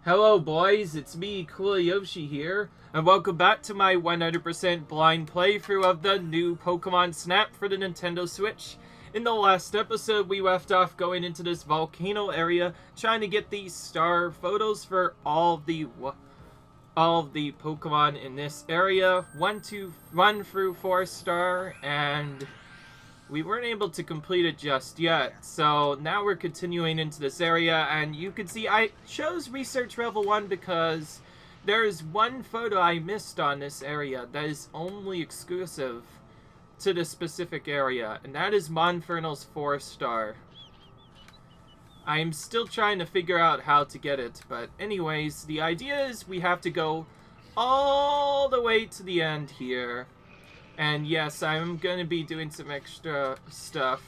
Hello boys, it's me, Cool Yoshi here, and welcome back to my 100% blind playthrough of the new Pokémon Snap for the Nintendo Switch. In the last episode, we left off going into this volcano area, trying to get these star photos for all of the Pokemon in this area, 1 through 4 star, and we weren't able to complete it just yet, so now we're continuing into this area, and you can see I chose research level 1 because there's one photo I missed on this area that is only exclusive to this specific area, and that is Monfernal's 4 star. I'm still trying to figure out how to get it, but anyways, the idea is we have to go all the way to the end here. And yes, I'm going to be doing some extra stuff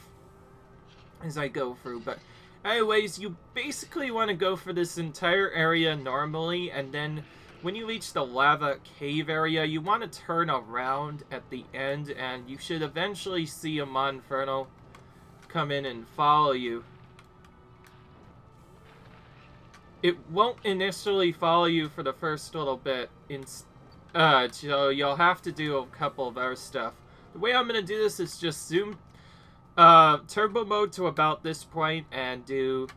as I go through. But anyways, you basically want to go for this entire area normally. And then when you reach the lava cave area, you want to turn around at the end. And you should eventually see a Monferno come in and follow you. It won't initially follow you for the first little bit. So you'll have to do a couple of other stuff. The way I'm going to do this is just zoom turbo mode to about this point and do...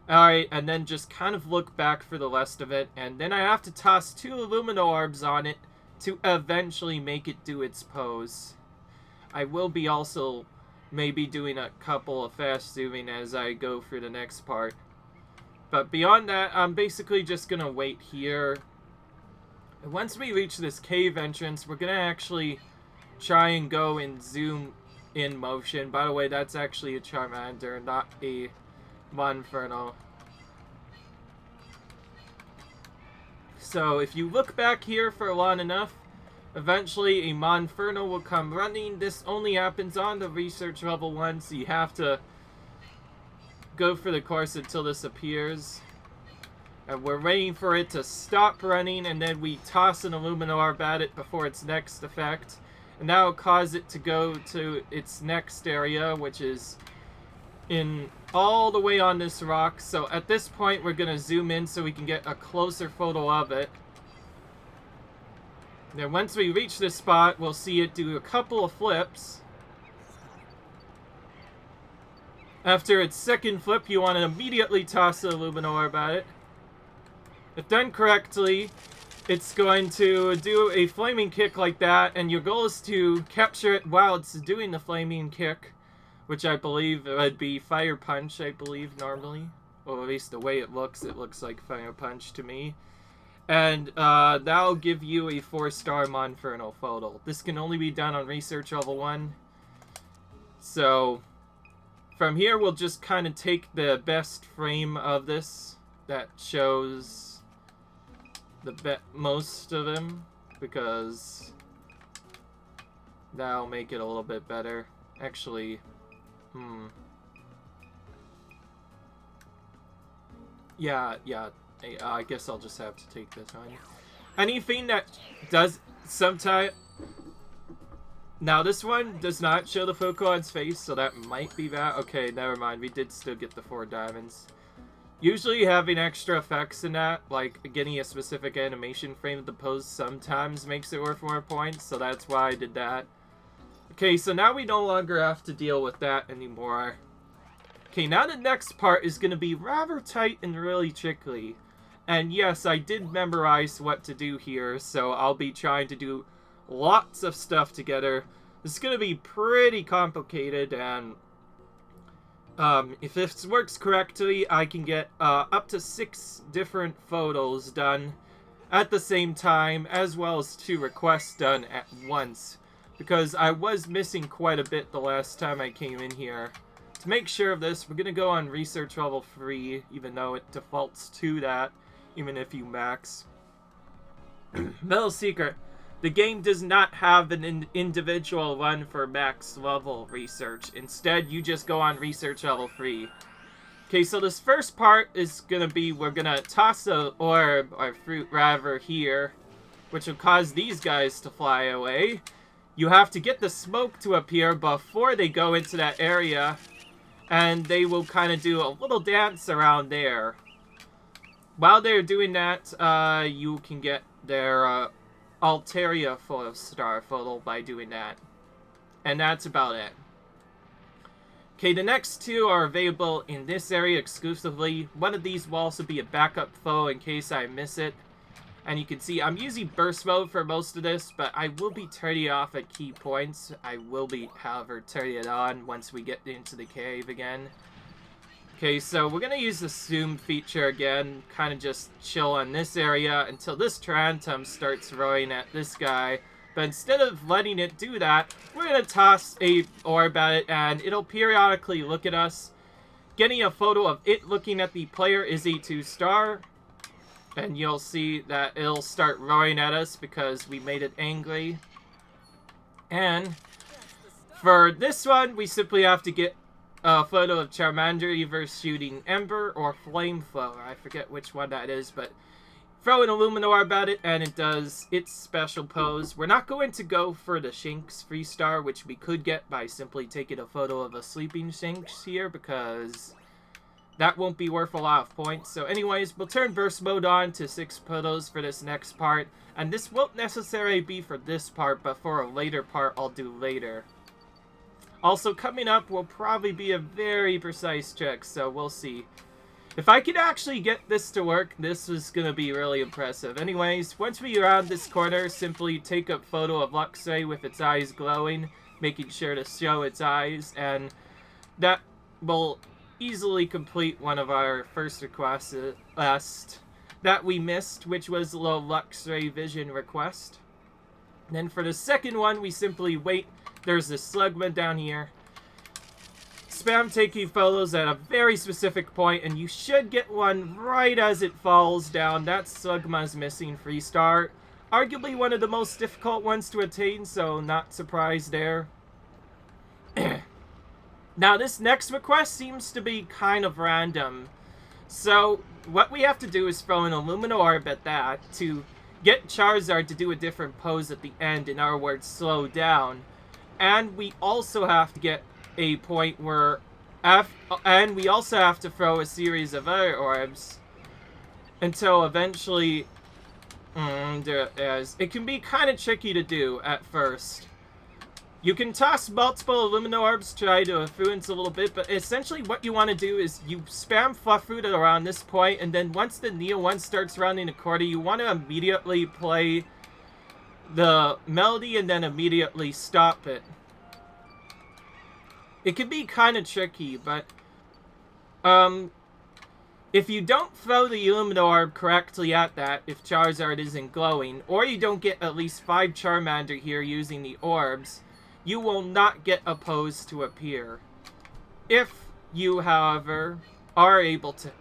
Alright, and then just kind of look back for the rest of it. And then I have to toss 2 Illumino orbs on it to eventually make it do its pose. I will be also maybe doing a couple of fast zooming as I go through the next part. But beyond that, I'm basically just going to wait here. Once we reach this cave entrance, we're going to actually try and go in zoom in motion. By the way, that's actually a Charmander, not a Monferno. So if you look back here for long enough, eventually a Monferno will come running. This only happens on the research level 1, so you have to go for the course until this appears. And we're waiting for it to stop running, and then we toss an Illumino orb at it before its next effect. And that will cause it to go to its next area, which is in all the way on this rock. So at this point, we're going to zoom in so we can get a closer photo of it. And then once we reach this spot, we'll see it do a couple of flips. After its second flip, you want to immediately toss the Illumino orb at it. If done correctly, it's going to do a flaming kick like that, and your goal is to capture it while it's doing the flaming kick, which I believe would be Fire Punch, I believe, normally. Or at least the way it looks like Fire Punch to me. And that'll give you a 4-star Monferno photo. This can only be done on Research Level 1. So, from here, we'll just kind of take the best frame of this that shows most of them, because that'll make it a little bit better. Actually, yeah, I guess I'll just have to take this one. Anything that does sometimes... Now, this one does not show the Pokemon's face, so that might be that. Okay, never mind. We did still get the 4 diamonds. Usually having extra effects in that, like getting a specific animation frame of the pose, sometimes makes it worth more points, so that's why I did that. Okay, so now we no longer have to deal with that anymore. Okay, now the next part is going to be rather tight and really tricky. And yes, I did memorize what to do here, so I'll be trying to do lots of stuff together. This is going to be pretty complicated, and if this works correctly, I can get up to 6 different photos done at the same time, as well as 2 requests done at once, because I was missing quite a bit the last time I came in here. To make sure of this, we're going to go on Research Level 3, even though it defaults to that, even if you max. Little secret. The game does not have an individual run for max level research. Instead, you just go on Research Level 3. Okay, so this first part is going to be, we're going to toss a orb, or fruit rather, here, which will cause these guys to fly away. You have to get the smoke to appear before they go into that area, and they will kind of do a little dance around there. while they're doing that, you can get their Altaria 4-star photo by doing that. And that's about it. Okay, the next two are available in this area exclusively. One of these will also be a backup photo in case I miss it. And you can see I'm using burst mode for most of this, but I will be turning it off at key points. I will be, however, turning it on once we get into the cave again. Okay, so we're going to use the zoom feature again, kind of just chill on this area until this Tarantum starts rowing at this guy. But instead of letting it do that, we're going to toss a orb at it, and it'll periodically look at us. Getting a photo of it looking at the player is a 2-star. And you'll see that it'll start roaring at us because we made it angry. And for this one, we simply have to get a photo of Charmander either shooting Ember or Flamethrower. I forget which one that is, but throw an Illuminor about it and it does its special pose. We're not going to go for the Shinx 3-star, which we could get by simply taking a photo of a sleeping Shinx here, because that won't be worth a lot of points. So anyways, we'll turn burst mode on to 6 photos for this next part. And this won't necessarily be for this part, but for a later part I'll do later. Also coming up will probably be a very precise check, so we'll see. If I could actually get this to work, this is going to be really impressive. Anyways, once we round this corner, simply take a photo of Luxray with its eyes glowing, making sure to show its eyes, and that will easily complete one of our first requests that we missed, which was the little Luxray vision request. Then for the second one, we simply wait. There's this Slugma down here. Spam taking photos at a very specific point, and you should get one right as it falls down. That's Slugma's missing 3-star. Arguably one of the most difficult ones to attain, so not surprised there. Now, this next request seems to be kind of random. So, what we have to do is throw an Illuminor at that to get Charizard to do a different pose at the end, in other words, slow down. And we also have to get a point where... and we also have to throw a series of other orbs until eventually... it can be kind of tricky to do at first. You can toss multiple Illumina orbs to try to influence a little bit, but essentially what you want to do is you spam Fluffruit around this point, and then once the Neo 1 starts rounding the corner, you want to immediately play the melody and then immediately stop it. It can be kind of tricky, but if you don't throw the Illumina orb correctly at that, if Charizard isn't glowing, or you don't get at least 5 Charmander here using the orbs, you will not get a pose to appear. If you, however, are able to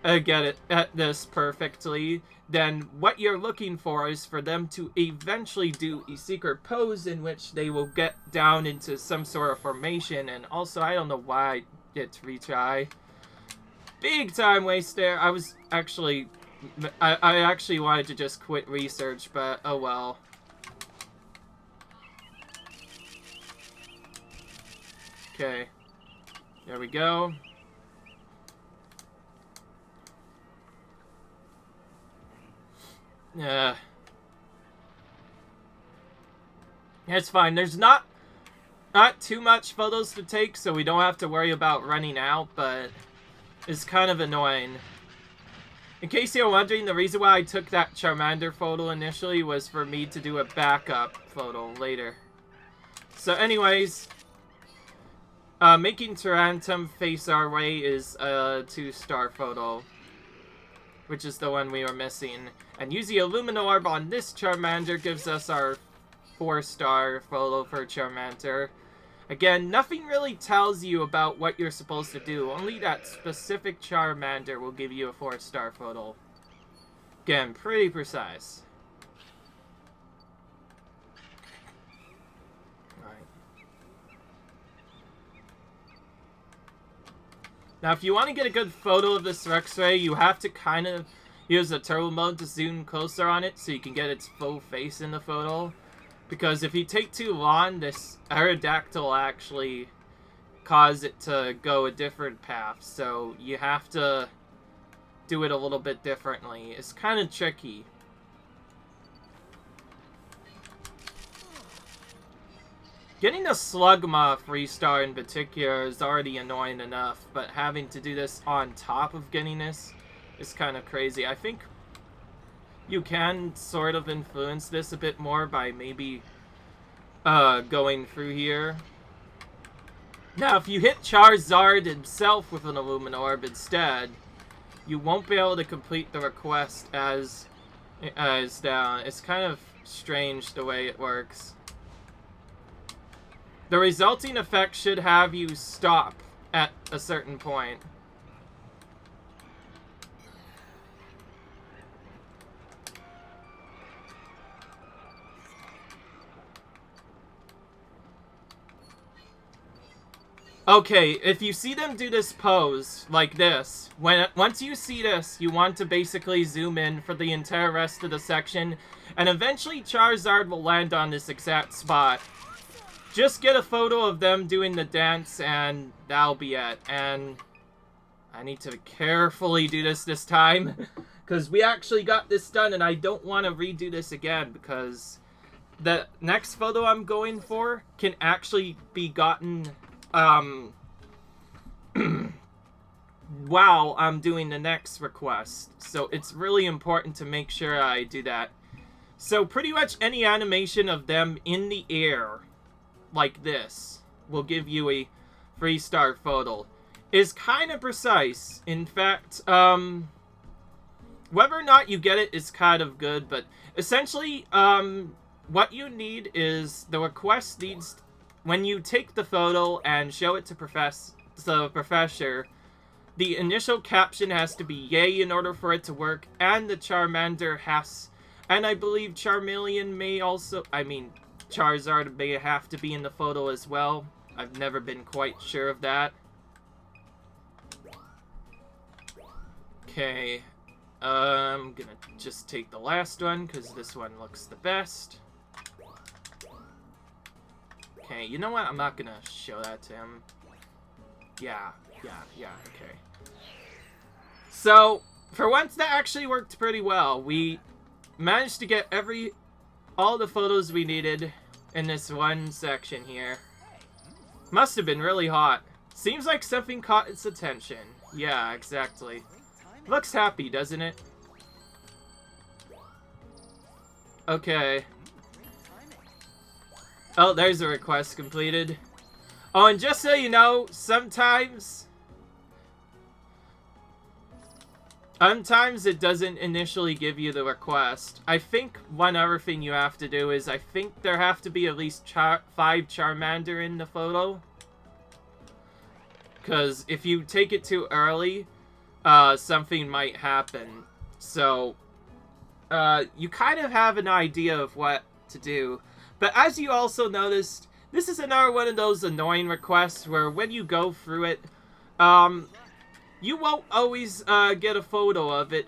get it at this perfectly, then what you're looking for is for them to eventually do a secret pose in which they will get down into some sort of formation. And also, I don't know why I did retry. Big time waste there. I actually wanted to just quit research, but oh well. Okay, there we go. Yeah, it's fine. There's not too much photos to take, so we don't have to worry about running out, but it's kind of annoying. In case you're wondering, the reason why I took that Charmander photo initially was for me to do a backup photo later. So anyways, making Tarantum face our way is a 2-star photo, which is the one we were missing. And using Illumina Orb on this Charmander gives us our 4-star photo for Charmander. Again, nothing really tells you about what you're supposed to do. Only that specific Charmander will give you a 4-star photo. Again, pretty precise. Now, if you want to get a good photo of this Luxray, you have to kind of use a turbo mode to zoom closer on it so you can get its full face in the photo. Because if you take too long, this Aerodactyl will actually cause it to go a different path. So you have to do it a little bit differently. It's kind of tricky. Getting a Slugma 3-star in particular is already annoying enough, but having to do this on top of getting this is kind of crazy. I think you can sort of influence this a bit more by maybe going through here. Now, if you hit Charizard himself with an Illuminorb instead, you won't be able to complete the request as down. It's kind of strange the way it works. The resulting effect should have you stop at a certain point. Okay, if you see them do this pose, like this, once you see this, you want to basically zoom in for the entire rest of the section, and eventually Charizard will land on this exact spot. Just get a photo of them doing the dance, and that'll be it. And I need to carefully do this time, because we actually got this done, and I don't want to redo this again, because the next photo I'm going for can actually be gotten while I'm doing the next request. So it's really important to make sure I do that. So pretty much any animation of them in the air, like this, will give you a 3-star photo. Is kind of precise. In fact, whether or not you get it is kind of good, but essentially, what you need is, the request needs, when you take the photo and show it to the professor, the initial caption has to be yay in order for it to work, and the Charmander has, and I believe Charmeleon may also, Charizard may have to be in the photo as well. I've never been quite sure of that. Okay, I'm gonna just take the last one, because this one looks the best. Okay, you know what? I'm not gonna show that to him. Yeah, okay. So, for once, that actually worked pretty well. We managed to get all the photos we needed in this one section here. Must have been really hot. Seems like something caught its attention. Yeah, exactly. Looks happy, doesn't it? Okay. Oh, there's a request completed. Oh, and just so you know, sometimes it doesn't initially give you the request. I think one other thing you have to do is, I think there have to be at least 5 Charmander in the photo. Because if you take it too early, something might happen. So, you kind of have an idea of what to do. But as you also noticed, this is another one of those annoying requests where when you go through it, you won't always get a photo of it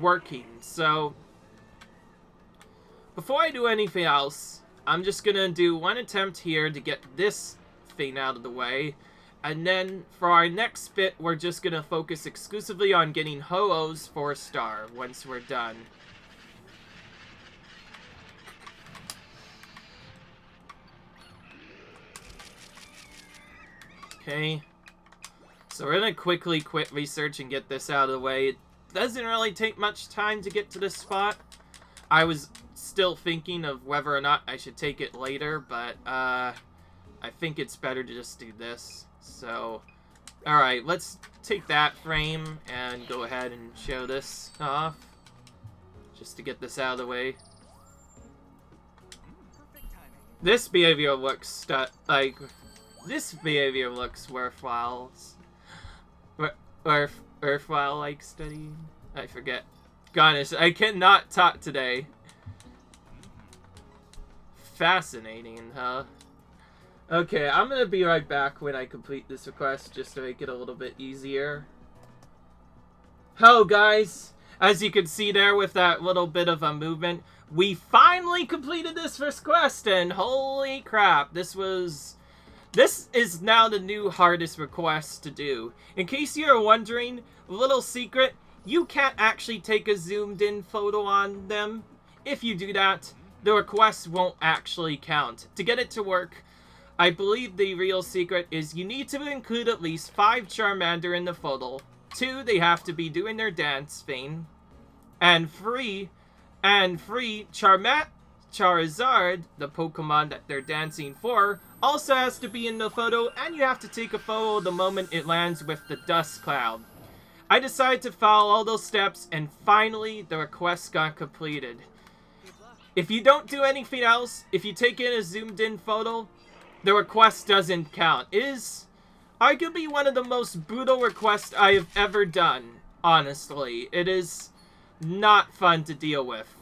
working. So, before I do anything else, I'm just gonna do one attempt here to get this thing out of the way. And then, for our next bit, we're just gonna focus exclusively on getting Ho-Oh's 4-star once we're done. Okay. So we're gonna quickly quit research and get this out of the way. It doesn't really take much time to get to this spot. I was still thinking of whether or not I should take it later, but I think it's better to just do this. So, alright, let's take that frame and go ahead and show this off. Just to get this out of the way. This behavior looks this behavior looks worthwhile. Worthwhile, like, studying? I forget. Gosh, I cannot talk today. Fascinating, huh? Okay, I'm gonna be right back when I complete this request, just to make it a little bit easier. Hello, guys! As you can see there with that little bit of a movement, we finally completed this first quest, and holy crap, this is now the new hardest request to do. In case you're wondering, little secret, you can't actually take a zoomed in photo on them. If you do that, the request won't actually count. To get it to work, I believe the real secret is you need to include at least 5 Charmander in the photo. 2, they have to be doing their dance thing. And 3, Charizard, the Pokemon that they're dancing for, also has to be in the photo, and you have to take a photo the moment it lands with the dust cloud. I decided to follow all those steps, and finally, the request got completed. If you don't do anything else, if you take in a zoomed-in photo, the request doesn't count. It is arguably one of the most brutal requests I have ever done, honestly. It is not fun to deal with.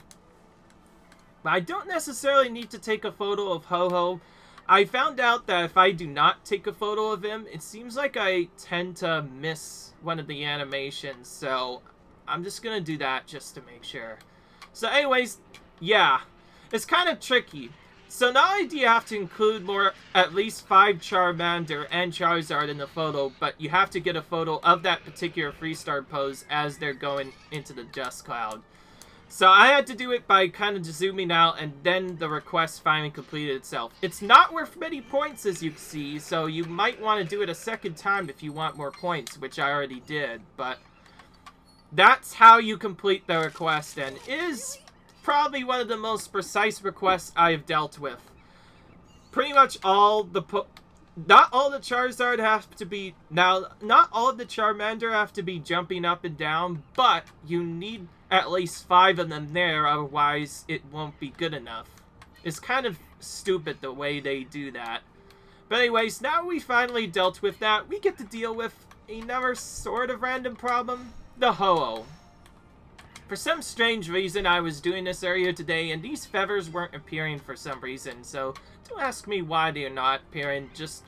But I don't necessarily need to take a photo of Ho-Ho. I found out that if I do not take a photo of him, it seems like I tend to miss one of the animations. So I'm just going to do that just to make sure. So anyways, yeah, it's kind of tricky. So not only do you have to include at least 5 Charmander and Charizard in the photo, but you have to get a photo of that particular freestar pose as they're going into the dust cloud. So I had to do it by kind of just zooming out, and then the request finally completed itself. It's not worth many points, as you can see, so you might want to do it a second time if you want more points, which I already did. But that's how you complete the request, and it is probably one of the most precise requests I have dealt with. Pretty much all the not all the Charizard have to be... Now, not all of the Charmander have to be jumping up and down, but you need at least 5 of them there, otherwise it won't be good enough. It's kind of stupid the way they do that. But anyways, now we finally dealt with that, we get to deal with another sort of random problem, the Ho-Oh. For some strange reason, I was doing this earlier today, and these feathers weren't appearing for some reason, so don't ask me why they're not appearing, just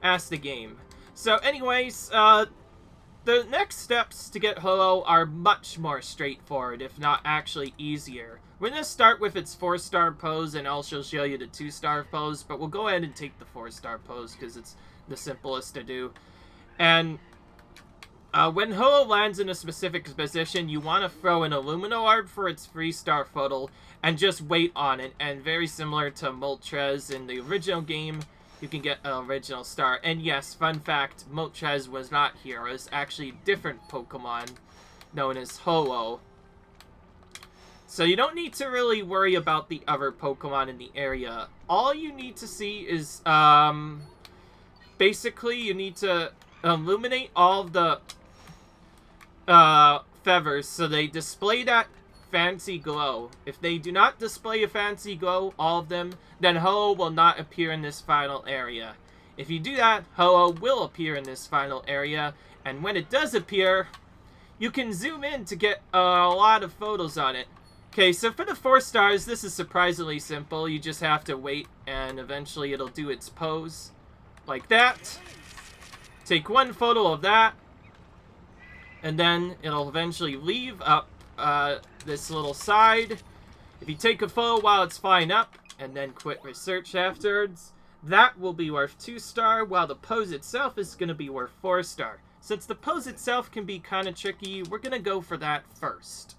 ask the game. So anyways, the next steps to get Ho-Oh are much more straightforward, if not actually easier. We're going to start with its 4-star pose, and I'll also show you the 2-star pose, but we'll go ahead and take the 4-star pose, because it's the simplest to do. And when Ho-Oh lands in a specific position, you want to throw an Illumino Orb for its 3-star photo, and just wait on it. And very similar to Moltres in the original game, you can get an original star. And yes, fun fact, Moltres was not here. It was actually a different Pokemon known as Ho-Oh. So you don't need to really worry about the other Pokemon in the area. All you need to see is, basically you need to illuminate all of the feathers so they display that fancy glow. If they do not display a fancy glow, all of them, then Ho-Oh will not appear in this final area. If you do that, Ho-Oh will appear in this final area, and when it does appear, you can zoom in to get a lot of photos on it. Okay, so for the 4 stars, this is surprisingly simple. You just have to wait, and eventually it'll do its pose. Like that. Take 1 photo of that, and then it'll eventually leave up this little side. If you take a photo while it's flying up, and then quit research afterwards, that will be worth 2-star, while the pose itself is going to be worth 4-star. Since the pose itself can be kind of tricky, we're going to go for that first.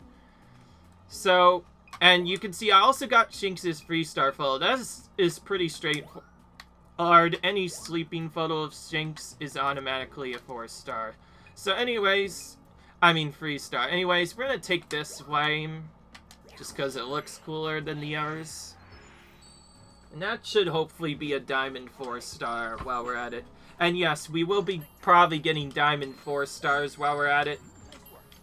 So, and you can see I also got Shinx's 3-star photo. That is pretty straightforward. Any sleeping photo of Shinx is automatically a 4-star. So anyways, I mean 3-star. Anyways, we're going to take this flame, just because it looks cooler than the others. And that should hopefully be a Diamond 4-star while we're at it. And yes, we will be probably getting Diamond 4-stars while we're at it,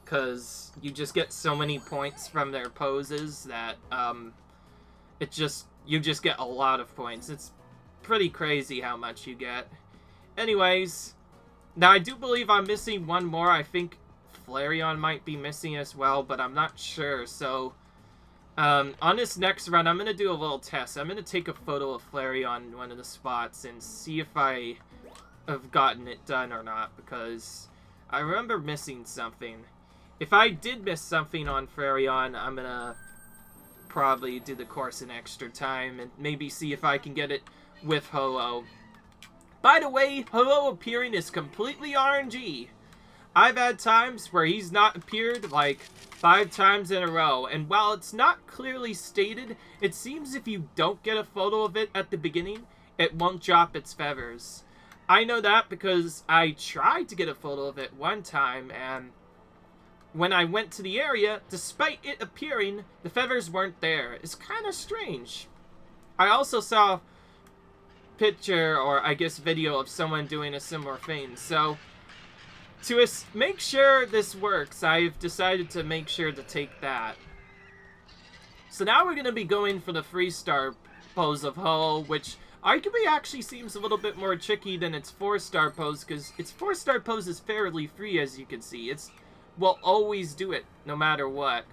because you just get so many points from their poses that you just get a lot of points. It's pretty crazy how much you get. Anyways, now I do believe I'm missing one more. I think Flareon might be missing as well, but I'm not sure. So on this next run, I'm going to do a little test. I'm going to take a photo of Flareon in one of the spots and see if I have gotten it done or not, because I remember missing something. If I did miss something on Flareon, I'm going to probably do the course in extra time and maybe see if I can get it with Ho-Oh. By the way, Ho-Oh appearing is completely RNG. I've had times where he's not appeared like 5 times in a row, and while it's not clearly stated, it seems if you don't get a photo of it at the beginning, it won't drop its feathers. I know that because I tried to get a photo of it one time, and when I went to the area, despite it appearing, the feathers weren't there. It's kind of strange. I also saw a picture, or I guess video, of someone doing a similar thing, so to make sure this works, I've decided to make sure to take that. So now we're going to be going for the 3-star pose of Ho, which arguably actually seems a little bit more tricky than its 4-star pose, because its 4-star pose is fairly free, as you can see. It's will always do it, no matter what.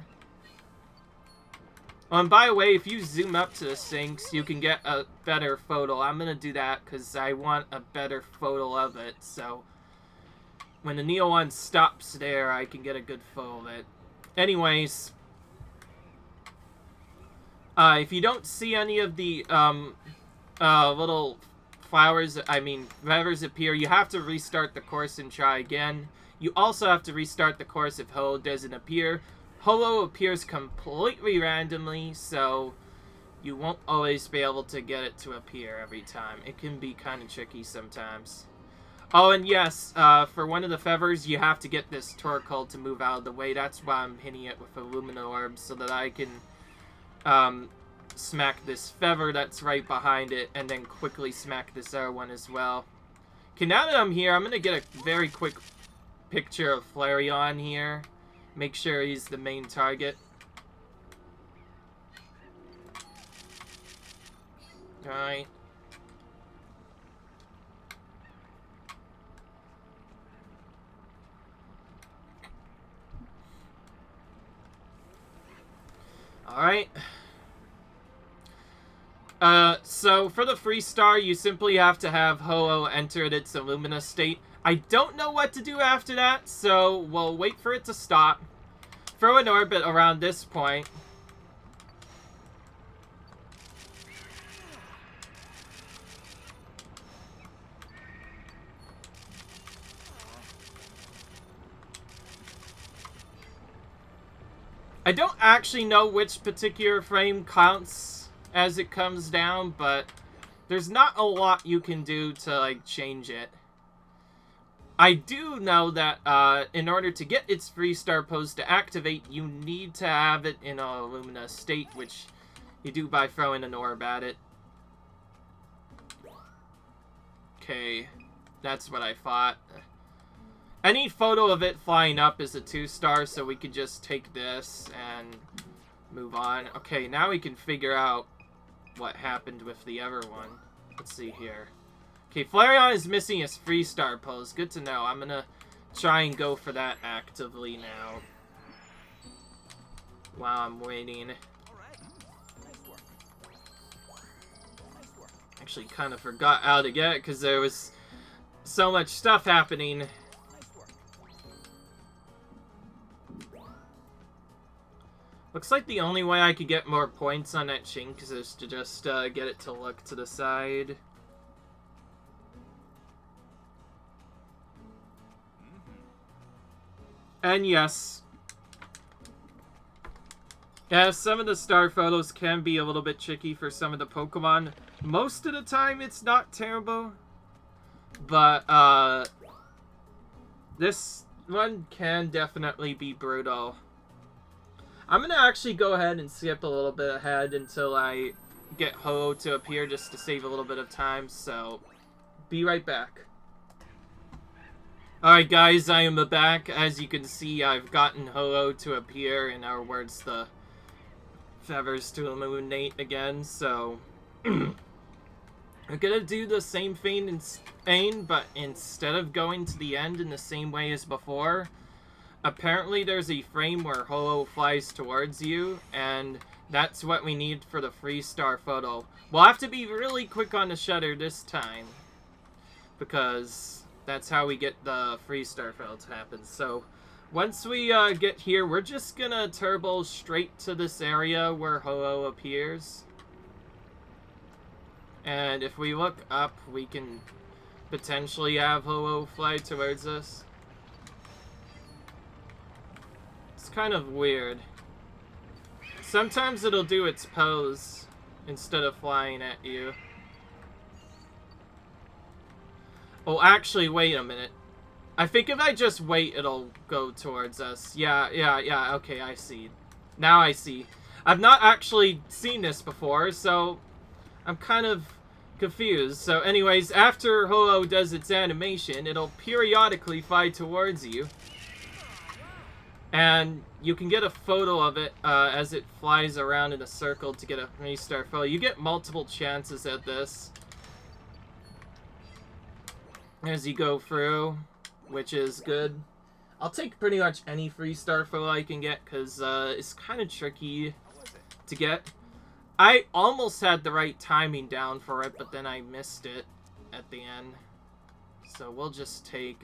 Oh, and by the way, if you zoom up to the sinks, you can get a better photo. I'm going to do that because I want a better photo of it, so when the Neo one stops there, I can get a good photo of it. Anyways, if you don't see any of the little flowers, feathers appear, you have to restart the course and try again. You also have to restart the course if Ho doesn't appear. Ho appears completely randomly, so you won't always be able to get it to appear every time. It can be kind of tricky sometimes. Oh, and yes, for one of the feathers, you have to get this Torkoal to move out of the way. That's why I'm hitting it with a Lumina Orb, so that I can smack this feather that's right behind it, and then quickly smack this other one as well. Okay, now that I'm here, I'm going to get a very quick picture of Flareon here. Make sure he's the main target. Alright. Alright. So for the 3-star, you simply have to have Ho-Oh entered its Illumina state. I don't know what to do after that, so we'll wait for it to stop. Throw an orbit around this point. I don't actually know which particular frame counts as it comes down, but there's not a lot you can do to, like, change it. I do know that in order to get its 3-star pose to activate, you need to have it in a Illumina state, which you do by throwing an orb at it. Okay, that's what I thought. Any photo of it flying up is a 2-star, so we could just take this and move on. Okay, now we can figure out what happened with the other one. Let's see here. Okay, Flareon is missing his 3-star pose. Good to know. I'm gonna try and go for that actively now. While I'm waiting. Actually, kind of forgot how to get it because there was so much stuff happening. Looks like the only way I could get more points on that Chink is to just get it to look to the side. And yes. Yeah, some of the star photos can be a little bit tricky for some of the Pokemon. Most of the time, it's not terrible. But, this one can definitely be brutal. I'm gonna actually go ahead and skip a little bit ahead until I get Ho to appear just to save a little bit of time, so be right back. Alright guys, I am back. As you can see, I've gotten Ho to appear, in other words, the feathers to illuminate again, so I'm gonna do the same thing in Spain, but instead of going to the end in the same way as before, apparently there's a frame where Ho flies towards you, and that's what we need for the 3-star photo. We'll have to be really quick on the shutter this time, because that's how we get the 3-star photo to happen. So once we get here, we're just gonna turbo straight to this area where Ho appears. And if we look up, we can potentially have Ho fly towards us. kind of weird. Sometimes it'll do its pose instead of flying at you. Oh, actually, wait a minute. I think if I just wait, it'll go towards us. Yeah, okay, I see. Now I see. I've not actually seen this before, so I'm kind of confused. So anyways, after Ho-Oh does its animation, it'll periodically fly towards you. And you can get a photo of it as it flies around in a circle to get a 3-star photo. You get multiple chances at this as you go through, which is good. I'll take pretty much any 3-star photo I can get because it's kind of tricky to get. I almost had the right timing down for it, but then I missed it at the end. So we'll just take...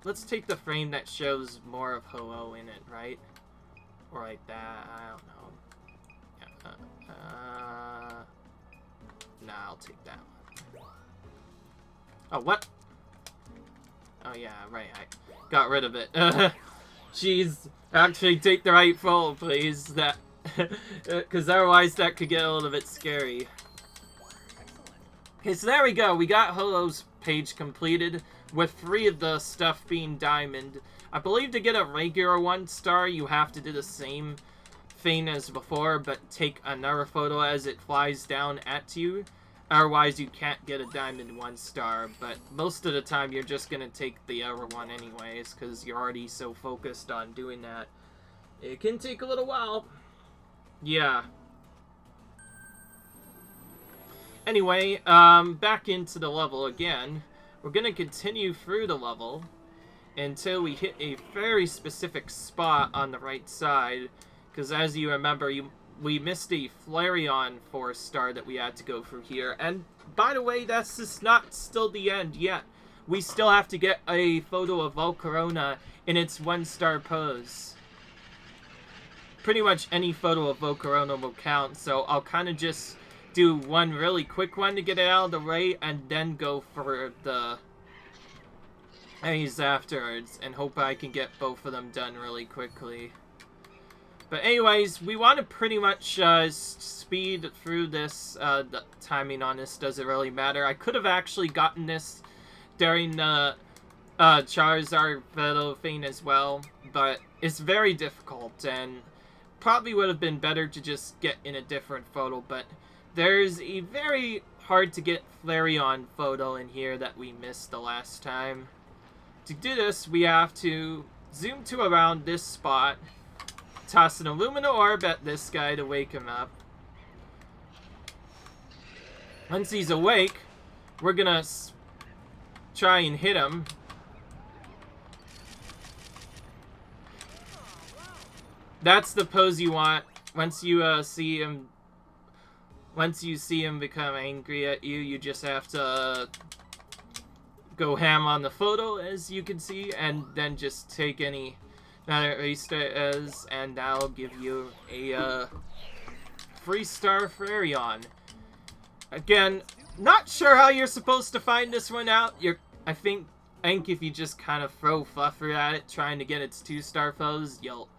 Let's take the frame that shows more of Ho-Oh in it, right? Or like that, I don't know. Yeah, nah, I'll take that one. Oh, what? Oh yeah, right, I got rid of it. Jeez, actually take the right photo, please. That, because otherwise that could get a little bit scary. Okay, so there we go. We got Ho-Oh's page completed with 3 of the stuff being diamond. I believe to get a regular 1-star, you have to do the same thing as before, but take another photo as it flies down at you. Otherwise, you can't get a diamond 1-star, but most of the time you're just gonna take the other one anyways, because you're already so focused on doing that. It can take a little while. Yeah. Anyway, back into the level again. We're gonna continue through the level until we hit a very specific spot on the right side, because as you remember, we missed a Flareon 4-star that we had to go through here. And by the way, that's just not still the end yet. We still have to get a photo of Volcarona in its 1-star pose. Pretty much any photo of Volcarona will count, so I'll kind of just do one really quick one to get it out of the way, and then go for the A's afterwards, and hope I can get both of them done really quickly. But anyways, we want to pretty much speed through this. The timing on this doesn't really matter. I could have actually gotten this during the Charizard photo thing as well, but it's very difficult, and probably would have been better to just get in a different photo, but there's a very hard to get Flareon photo in here that we missed the last time. To do this, we have to zoom to around this spot, toss an Illumina Orb at this guy to wake him up. Once he's awake, we're gonna try and hit him. That's the pose you want. Once you see him become angry at you, you just have to go ham on the photo, as you can see, and then just take any that is, and that'll give you a 3-star Flareon. Again, not sure how you're supposed to find this one out. I think if you just kind of throw fluffer at it, trying to get its 2-star pose, you'll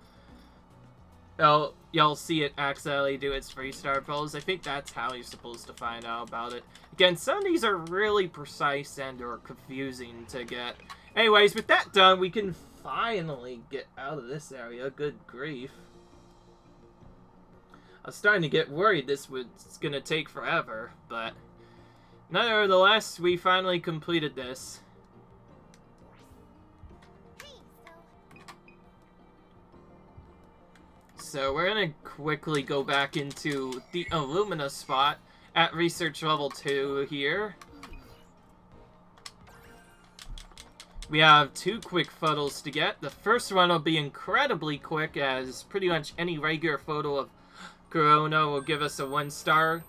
see it accidentally do its 3-star pose. I think that's how you're supposed to find out about it. Again, some of these are really precise and or confusing to get. Anyways, with that done, we can finally get out of this area. Good grief. I was starting to get worried this was gonna take forever, but nevertheless, we finally completed this. So we're gonna quickly go back into the Illumina spot at Research Level 2 here. We have 2 quick photos to get. The first one will be incredibly quick, as pretty much any regular photo of Corona will give us a 1-star.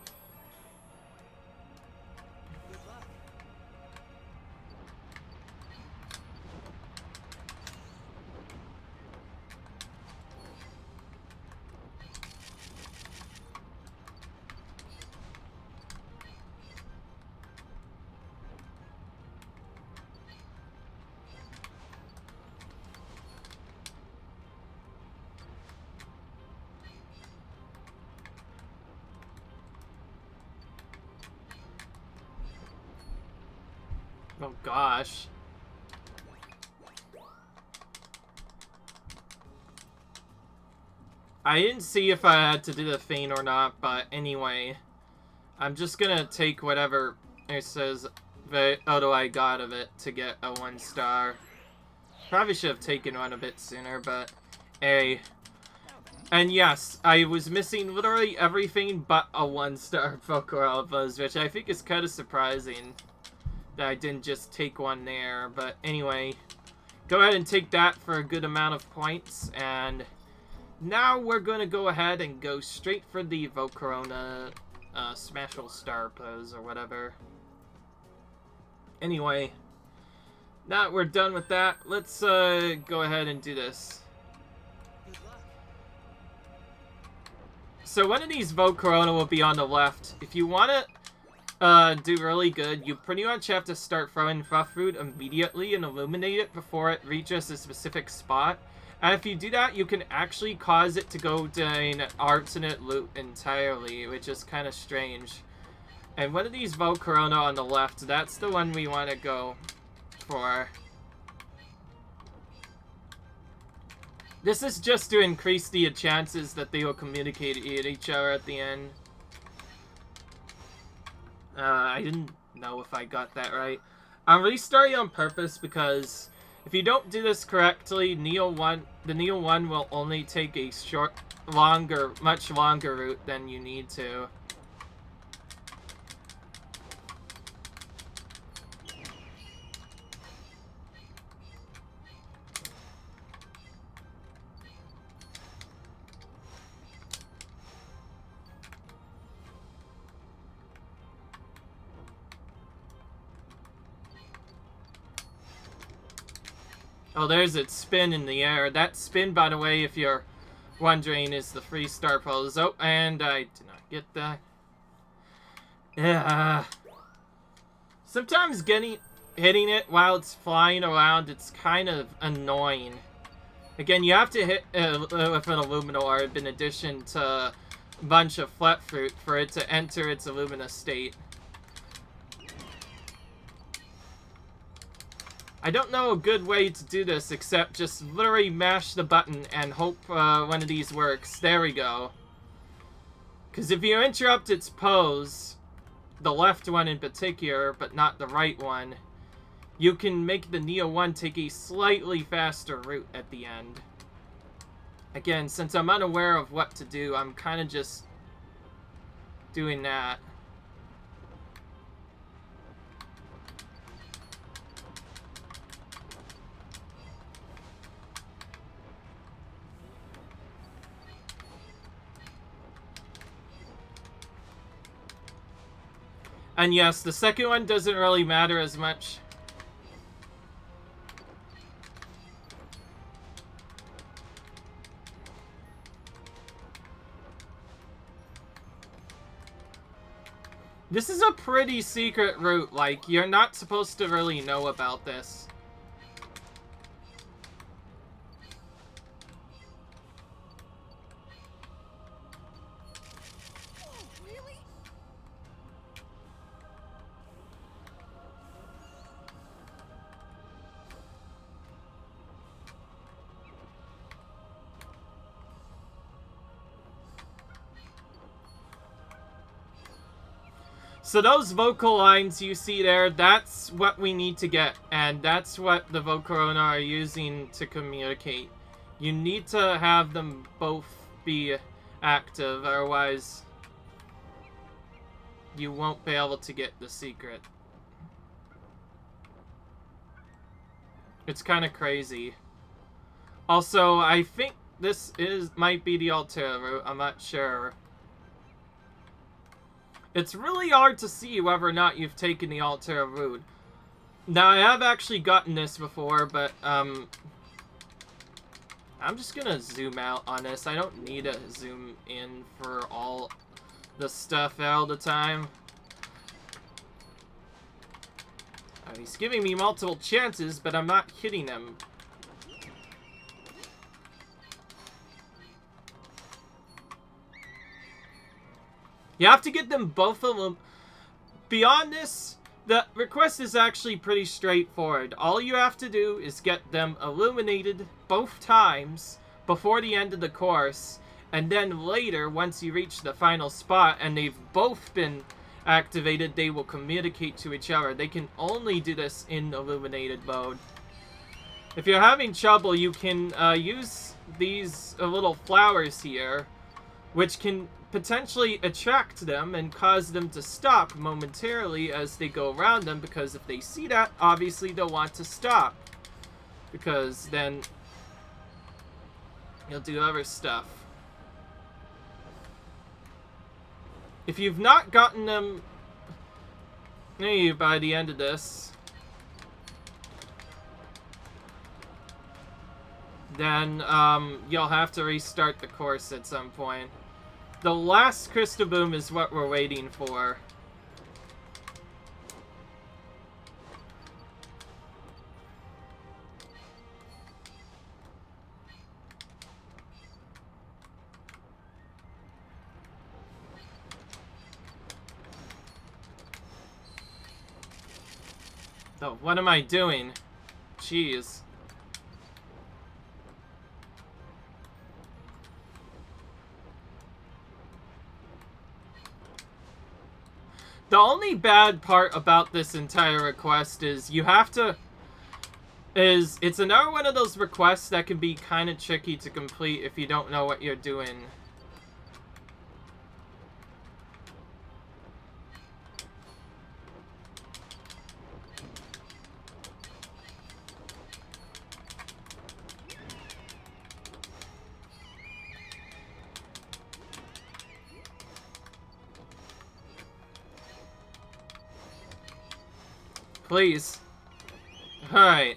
Oh gosh. I didn't see if I had to do the feint or not, but anyway. I'm just gonna take whatever it says Odo I got of it to get a 1 star. Probably should have taken one a bit sooner, but hey. And yes, I was missing literally everything but a 1 star Pokeralphas, which I think is kind of surprising that I didn't just take one there. But anyway, go ahead and take that for a good amount of points. And now we're going to go ahead and go straight for the Volcarona Smashel Star pose or whatever. Anyway, now that we're done with that, let's go ahead and do this. So one of these Volcarona will be on the left. If you want to do really good, you pretty much have to start throwing Rough Root immediately and illuminate it before it reaches a specific spot. And if you do that, you can actually cause it to go down alternate loop entirely, which is kind of strange. And one of these Volcarona on the left, that's the one we want to go for. This is just to increase the chances that they will communicate with each other at the end. I didn't know if I got that right. I'm restarting on purpose because if you don't do this correctly, the Neo 1 will only take a much longer route than you need to. Oh, there's its spin in the air. That spin, by the way, if you're wondering, is the 3-star pose. Oh, and I did not get that. Yeah. Sometimes hitting it while it's flying around, it's kind of annoying. Again, you have to hit with an Illumina Orb in addition to a bunch of Flat Fruit for it to enter its Illumina state. I don't know a good way to do this except just literally mash the button and hope one of these works. There we go. Because if you interrupt its pose, the left one in particular, but not the right one, you can make the Neo 1 take a slightly faster route at the end. Again, since I'm unaware of what to do, I'm kind of just doing that. And yes, the second one doesn't really matter as much. This is a pretty secret route, like, you're not supposed to really know about this. So those vocal lines you see there, that's what we need to get. And that's what the Volcarona are using to communicate. You need to have them both be active, otherwise you won't be able to get the secret. It's kind of crazy. Also, I think this might be the Altera route, I'm not sure. It's really hard to see whether or not you've taken the Altera route. Now, I have actually gotten this before, but, I'm just gonna zoom out on this. I don't need to zoom in for all the stuff all the time. He's giving me multiple chances, but I'm not hitting him. You have to get them both of them. Beyond this, The request is actually pretty straightforward. All you have to do is get them illuminated both times before the end of the course, and then later, once you reach the final spot and they've both been activated, they will communicate to each other. They can only do this in illuminated mode. If you're having trouble, you can use these little flowers here, which can potentially attract them and cause them to stop momentarily as they go around them, because if they see that, obviously they'll want to stop, because then you'll do other stuff. If you've not gotten them near you by the end of this, then you'll have to restart the course at some point. The last crystal boom is what we're waiting for. Oh, what am I doing? Jeez. The only bad part about this entire request is you have to... it's another one of those requests that can be kind of tricky to complete if you don't know what you're doing. Please. Alright.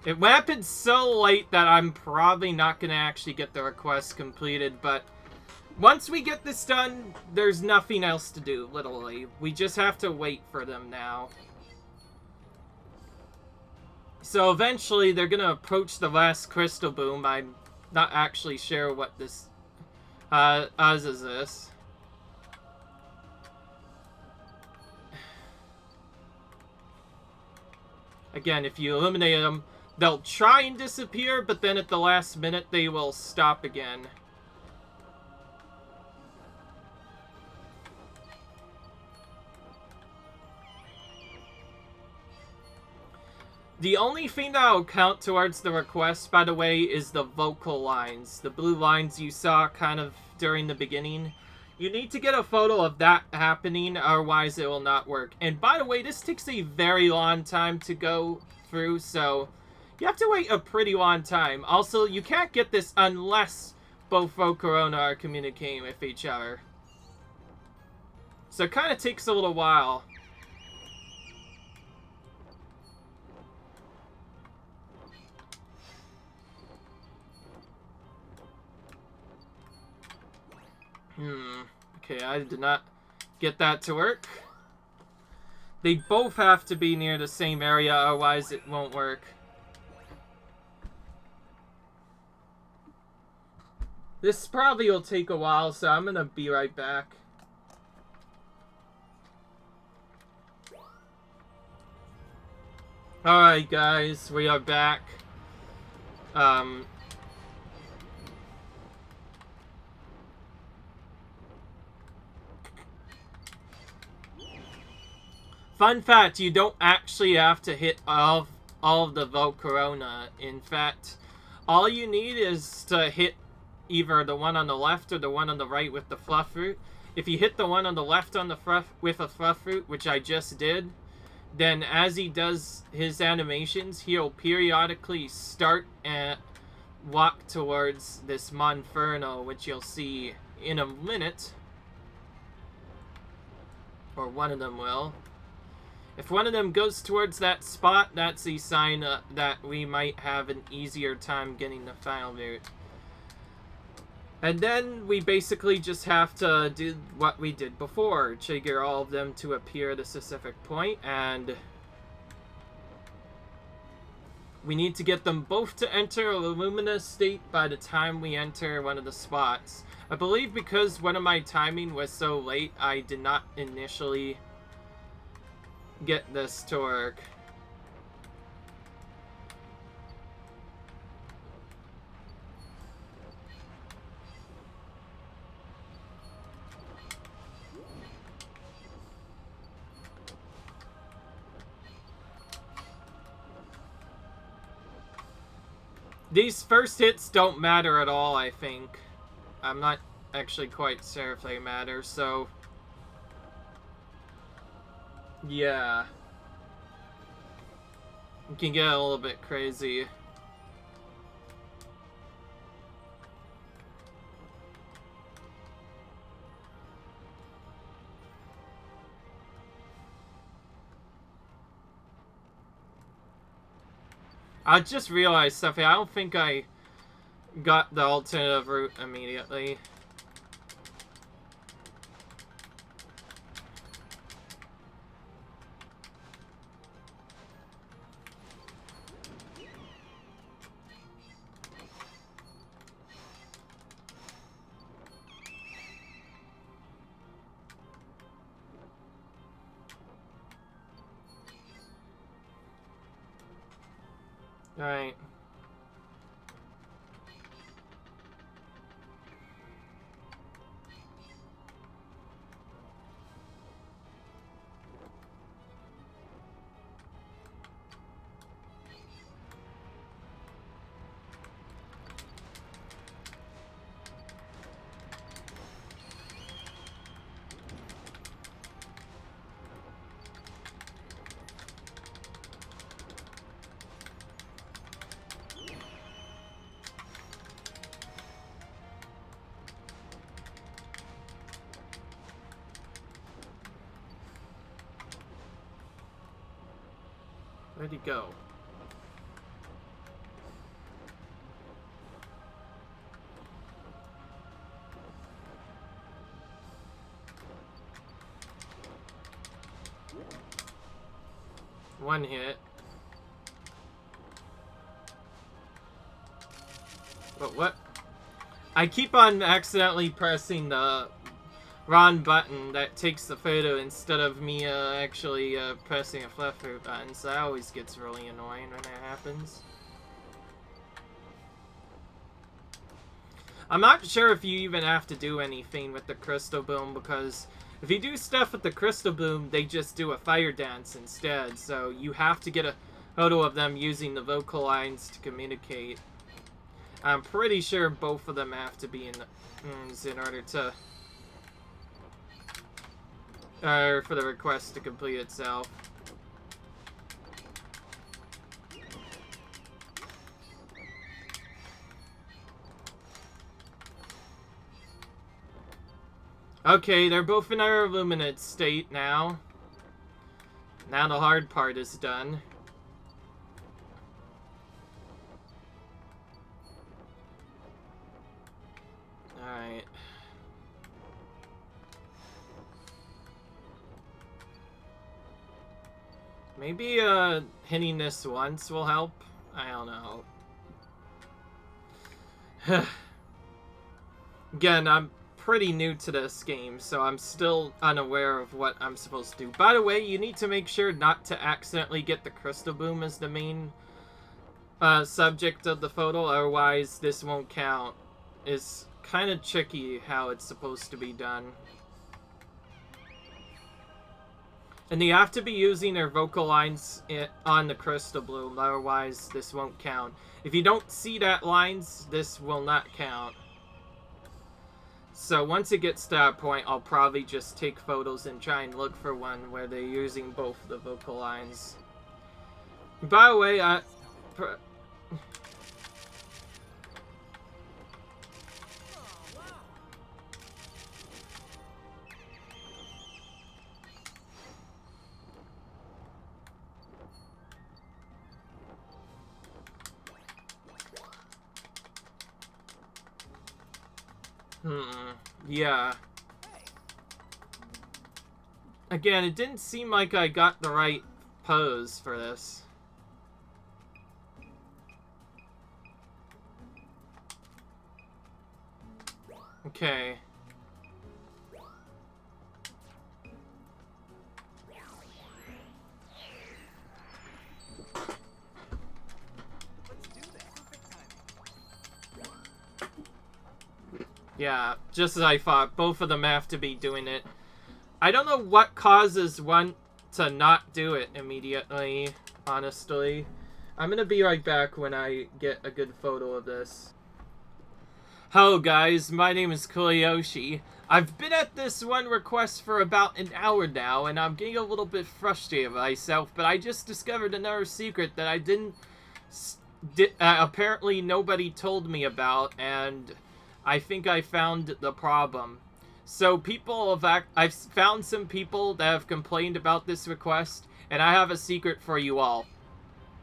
It happened so late that I'm probably not gonna actually get the request completed, but once we get this done, there's nothing else to do, literally. We just have to wait for them now. So eventually they're gonna approach the last crystal boom. I'm not actually sure what this is this. Again, if you eliminate them, they'll try and disappear, but then at the last minute, they will stop again. The only thing that will count towards the request, by the way, is the vocal lines. The blue lines you saw kind of during the beginning. You need to get a photo of that happening, otherwise it will not work. And by the way, this takes a very long time to go through, so you have to wait a pretty long time. Also, you can't get this unless both Volcarona are communicating with each other. So it kind of takes a little while. Okay, I did not get that to work. They both have to be near the same area, otherwise it won't work. This probably will take a while, so I'm gonna be right back. Alright guys, we are back. Fun fact, you don't actually have to hit all of the Volcarona. In fact, all you need is to hit either the one on the left or the one on the right with the fluff fruit. If you hit the one on the left on the with a fluff fruit, which I just did, then as he does his animations, he'll periodically start and walk towards this Monferno, which you'll see in a minute. Or one of them will. If one of them goes towards that spot, that's a sign that we might have an easier time getting the final route. And then we basically just have to do what we did before. Trigger all of them to appear at a specific point, and We need to get them both to enter a luminous state by the time we enter one of the spots. I believe because one of my timing was so late, I did not initially get this to work. These first hits don't matter at all, I think. I'm not actually quite sure if they matter, so... yeah. It can get a little bit crazy. I just realized, Steffi, I don't think I got the alternative route immediately. Alright. Where'd he go? One hit. But what? I keep on accidentally pressing the wrong button that takes the photo instead of me actually pressing a flip through button, so that always gets really annoying when that happens. I'm not sure if you even have to do anything with the crystal boom, because if you do stuff with the crystal boom, they just do a fire dance instead, so you have to get a photo of them using the vocal lines to communicate. I'm pretty sure both of them have to be in order to... for the request to complete itself. Okay, they're both in our illuminate state now. Now the hard part is done. Alright. Maybe, hitting this once will help? I don't know. Again, I'm pretty new to this game, so I'm still unaware of what I'm supposed to do. By the way, you need to make sure not to accidentally get the crystal boom as the main subject of the photo, otherwise this won't count. It's kind of tricky how it's supposed to be done. And you have to be using their vocal lines on the crystal bloom, otherwise this won't count. If you don't see that lines, this will not count. So once it gets to that point, I'll probably just take photos and try and look for one where they're using both the vocal lines. By the way, yeah. Again, it didn't seem like I got the right pose for this. Okay. Yeah, just as I thought, both of them have to be doing it. I don't know what causes one to not do it immediately, honestly. I'm gonna be right back when I get a good photo of this. Hello guys, my name is Koyoshi. I've been at this one request for about an hour now, and I'm getting a little bit frustrated with myself, but I just discovered another secret that I didn't... apparently nobody told me about, and I think I found the problem. So people have I've found some people that have complained about this request, and I have a secret for you all.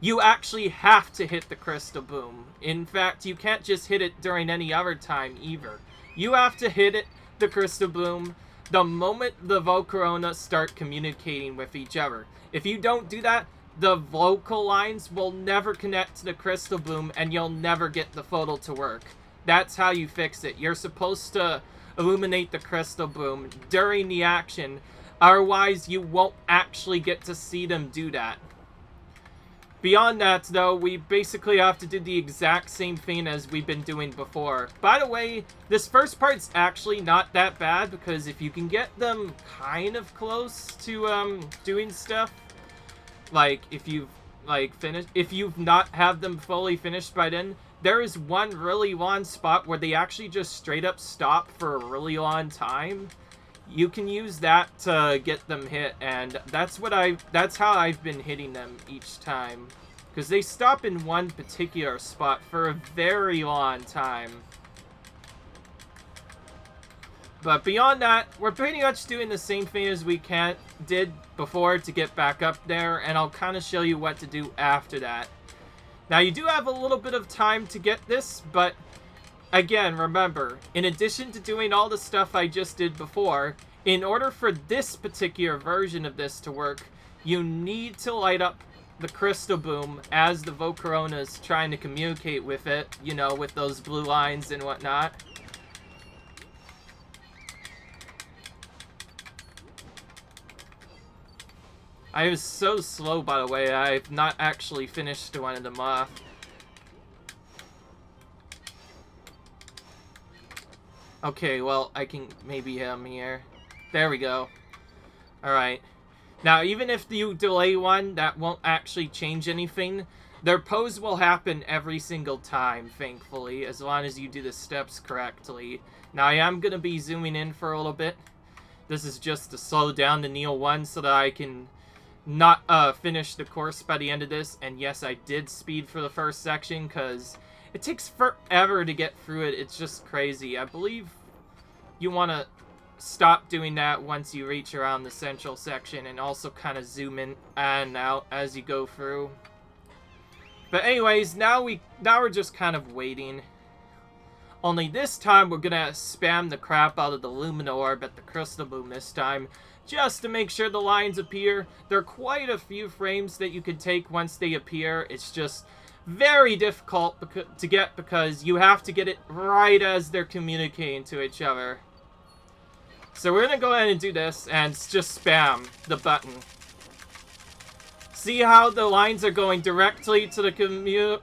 You actually have to hit the crystal boom. In fact, you can't just hit it during any other time either. You have to hit it, the crystal boom, the moment the Volcarona start communicating with each other. If you don't do that, the vocal lines will never connect to the crystal boom and you'll never get the photo to work. That's how you fix it. You're supposed to illuminate the crystal boom during the action, otherwise you won't actually get to see them do that. Beyond that, though, we basically have to do the exact same thing as we've been doing before. By the way, this first part's actually not that bad, because if you can get them kind of close to, doing stuff, like, if you've not have them fully finished by then, there is one really long spot where they actually just straight up stop for a really long time. You can use that to get them hit, and that's how I've been hitting them each time. Because they stop in one particular spot for a very long time. But beyond that, we're pretty much doing the same thing as we did before to get back up there, and I'll kind of show you what to do after that. Now, you do have a little bit of time to get this, but again, remember, in addition to doing all the stuff I just did before, in order for this particular version of this to work, you need to light up the crystal boom as the Volcarona is trying to communicate with it, you know, with those blue lines and whatnot. I was so slow, by the way, I've not actually finished one of them off. Okay, well, I can maybe hit him here. There we go. Alright. Now, even if you delay one, that won't actually change anything. Their pose will happen every single time, thankfully, as long as you do the steps correctly. Now, I am going to be zooming in for a little bit. This is just to slow down the Neo 1 so that I can not finish the course by the end of this. And yes, I did speed for the first section, because it takes forever to get through it. It's just crazy. I believe you want to stop doing that once you reach around the central section, and also kind of zoom in and out as you go through. But anyways, now we're just kind of waiting. Only this time we're gonna spam the crap out of the Lumina Orb at the Crystal Boom this time, just to make sure the lines appear. There are quite a few frames that you could take once they appear. It's just very difficult to get, because you have to get it right as they're communicating to each other. So we're gonna go ahead and do this and just spam the button. See how the lines are going directly to the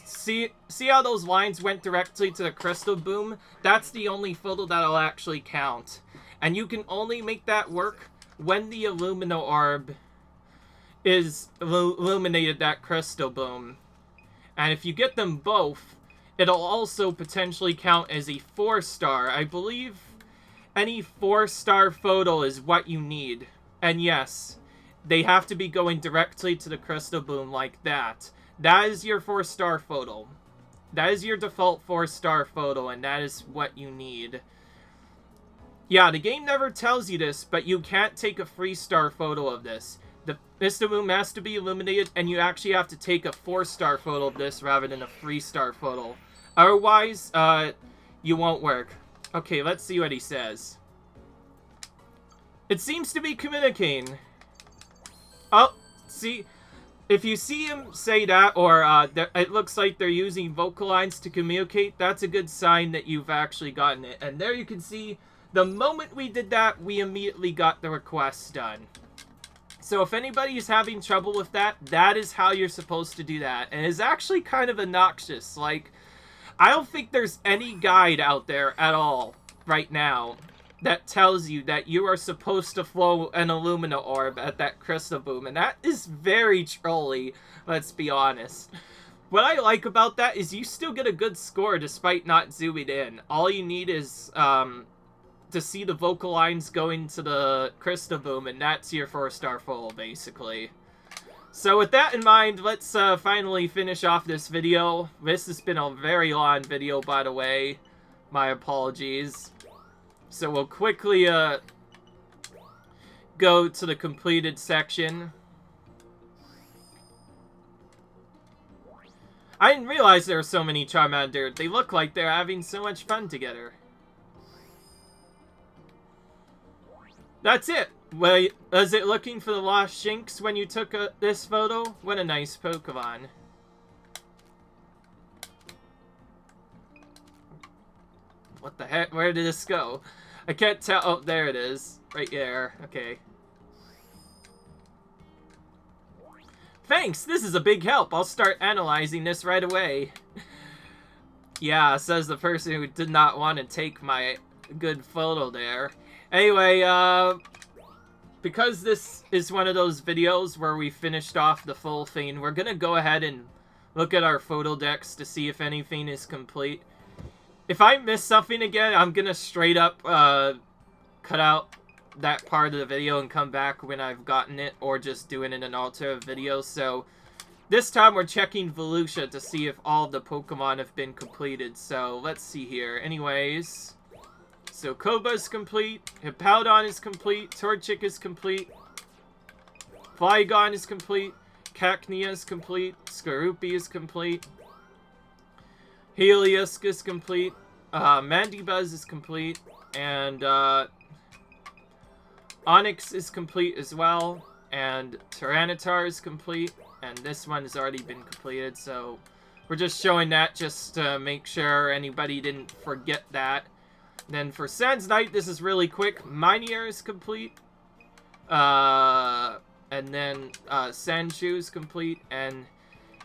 See how those lines went directly to the crystal boom? That's the only photo that'll actually count. And you can only make that work when the Illumina Orb is illuminated that crystal boom. And if you get them both, it'll also potentially count as a 4-star. I believe any 4-star photo is what you need. And yes, they have to be going directly to the crystal boom like that. That is your 4-star photo. That is your default 4-star photo, and that is what you need. Yeah, the game never tells you this, but you can't take a 3-star photo of this. The crystal boom has to be illuminated, and you actually have to take a 4-star photo of this rather than a 3-star photo. Otherwise, you won't work. Okay, let's see what he says. It seems to be communicating. Oh, see, If you see him say that, or it looks like they're using vocal lines to communicate, that's a good sign that you've actually gotten it. And there you can see, the moment we did that, we immediately got the request done. So if anybody's having trouble with that, that is how you're supposed to do that. And it's actually kind of obnoxious. Like, I don't think there's any guide out there at all right now that tells you that you are supposed to flow an Illumina orb at that crystal boom, and that is very trolly, let's be honest. What I like about that is you still get a good score despite not zooming in. All you need is to see the vocal lines going to the crystal boom, and that's your 4-star full, basically. So with that in mind, let's finally finish off this video. This has been a very long video, by the way. My apologies. So we'll quickly go to the completed section. I didn't realize there were so many Charmander. They look like they're having so much fun together. That's it. Wait, was it looking for the lost Shinx when you took this photo? What a nice Pokemon. What the heck? Where did this go? I can't tell. Oh, there it is. Right there. Okay. Thanks! This is a big help. I'll start analyzing this right away. Yeah, says the person who did not want to take my good photo there. Anyway, because this is one of those videos where we finished off the full thing, we're gonna go ahead and look at our Photodex to see if anything is complete. If I miss something again, I'm gonna straight up cut out that part of the video and come back when I've gotten it, or just do it in an alternative video. So this time we're checking Volusia to see if all of the Pokemon have been completed. So let's see here. Anyways, so Koba is complete, Hippowdon is complete, Torchic is complete, Flygon is complete, Cacnea is complete, Skorupi is complete, Helios is complete, Mandibuzz is complete, and Onix is complete as well, and Tyranitar is complete, and this one has already been completed, so we're just showing that just to make sure anybody didn't forget that. And then for Sans Knight, this is really quick. Minier is complete, and then Sandshoe is complete, and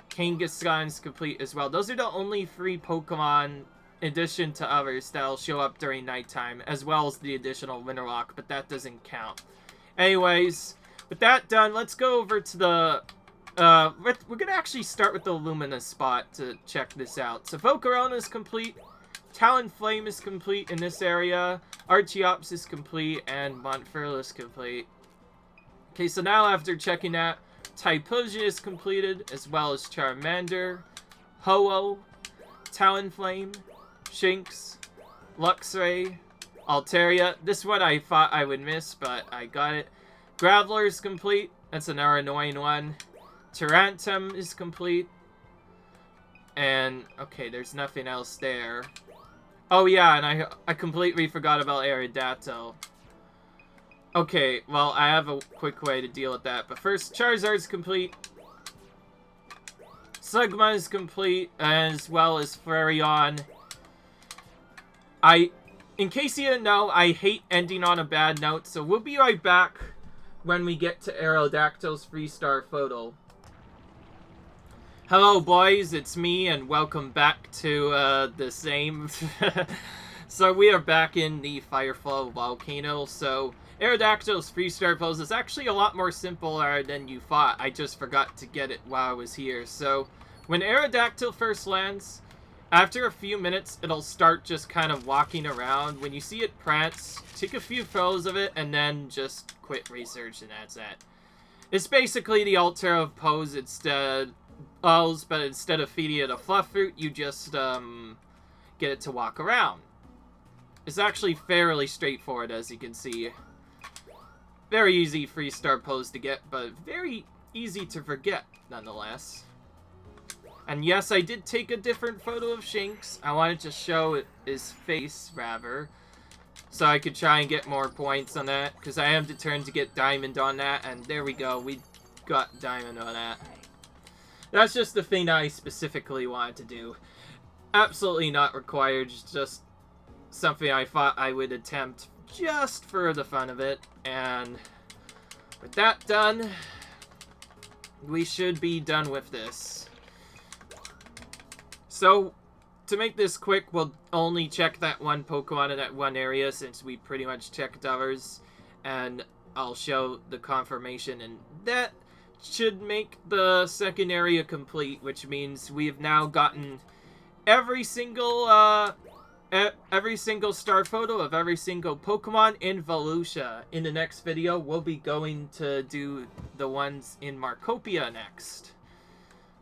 Kangaskhan is complete as well. Those are the only 3 Pokemon, in addition to others, that'll show up during nighttime, as well as the additional Winterlock, but that doesn't count. Anyways, with that done, let's go over to the... we're gonna actually start with the Illumina spot to check this out. So Volcarona is complete, Talonflame is complete in this area, Archeops is complete, and Montferl is complete. Okay, so now after checking that, Typhlosion is completed, as well as Charmander, Ho-Oh, Talonflame, Shinx, Luxray, Altaria. This one I thought I would miss, but I got it. Graveler is complete. That's another annoying one. Tarantum is complete. And, okay, there's nothing else there. Oh yeah, and I completely forgot about Aerodactyl. Okay, well, I have a quick way to deal with that. But first, Charizard's complete. Slugma is complete, as well as Flareon. In case you didn't know, I hate ending on a bad note, so we'll be right back when we get to Aerodactyl's 3-star photo. Hello boys, it's me, and welcome back to the same. So we are back in the Fireflow Volcano, so Aerodactyl's 3-star pose is actually a lot more simpler than you thought. I just forgot to get it while I was here. So when Aerodactyl first lands, after a few minutes, it'll start just kind of walking around. When you see it prance, take a few photos of it, and then just quit research, and that's that. It's basically the alternative pose. It's but instead of feeding it a fluff fruit, you just get it to walk around. It's actually fairly straightforward, as you can see. Very easy 3-star pose to get, but very easy to forget, nonetheless. And yes, I did take a different photo of Shinx. I wanted to show his face, rather, so I could try and get more points on that, because I am determined to get Diamond on that, and there we go, we got Diamond on that. That's just the thing I specifically wanted to do. Absolutely not required, just something I thought I would attempt just for the fun of it. And with that done, we should be done with this. So, to make this quick, we'll only check that one Pokemon in that one area since we pretty much checked ours. And I'll show the confirmation, and that should make the second area complete, which means we've now gotten every single star photo of every single Pokemon in Volusia. In the next video, we'll be going to do the ones in Markopia next,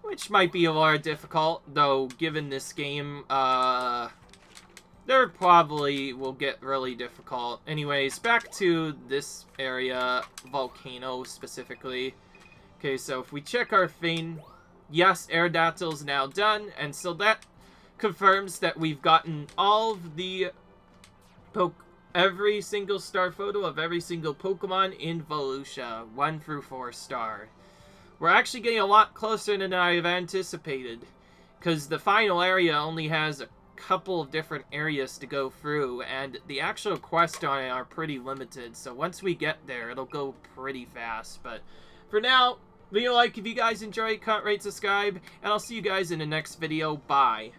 which might be a lot difficult, though given this game, there probably will get really difficult. Anyways, back to this area, Volcano specifically. Okay, so if we check our thing, yes, Aerodactyl's now done, and so that confirms that we've gotten all of the every single star photo of every single Pokemon in Volusia, 1 through 4 star. We're actually getting a lot closer than I've anticipated, because the final area only has a couple of different areas to go through, and the actual quests on it are pretty limited, so once we get there, it'll go pretty fast. But for now, leave a like if you guys enjoyed, comment, rate, subscribe, and I'll see you guys in the next video. Bye.